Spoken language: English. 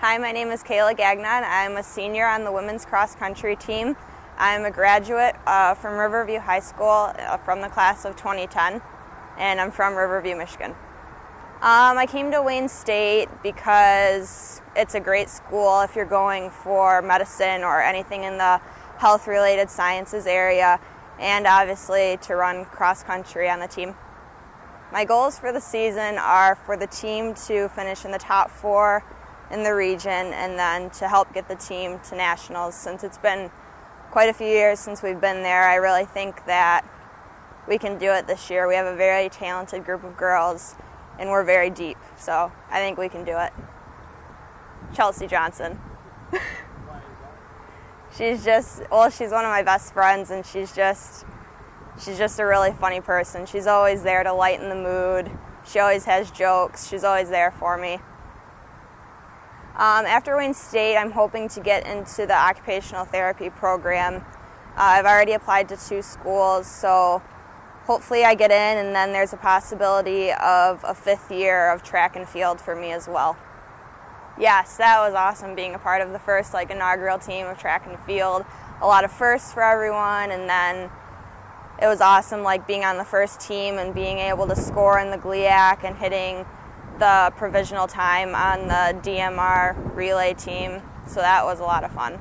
Hi, my name is Kayla Gagnon. I'm a senior on the women's cross country team. I'm a graduate from Riverview High School from the class of 2010, and I'm from Riverview, Michigan. I came to Wayne State because it's a great school if you're going for medicine or anything in the health-related sciences area, and obviously to run cross country on the team. My goals for the season are for the team to finish in the top 4 in the region and then to help get the team to nationals. Since it's been quite a few years since we've been there, I really think that we can do it this year. We have a very talented group of girls and we're very deep, so I think we can do it. Chelsea Johnson. She's one of my best friends, and she's just a really funny person. She's always there to lighten the mood. She always has jokes. She's always there for me. After Wayne State, I'm hoping to get into the occupational therapy program. I've already applied to 2 schools, so hopefully I get in, and then there's a possibility of a 5th year of track and field for me as well. Yes, that was awesome being a part of the first inaugural team of track and field. A lot of firsts for everyone, and then it was awesome being on the first team and being able to score in the GLIAC and hitting the provisional time on the DMR relay team, so that was a lot of fun.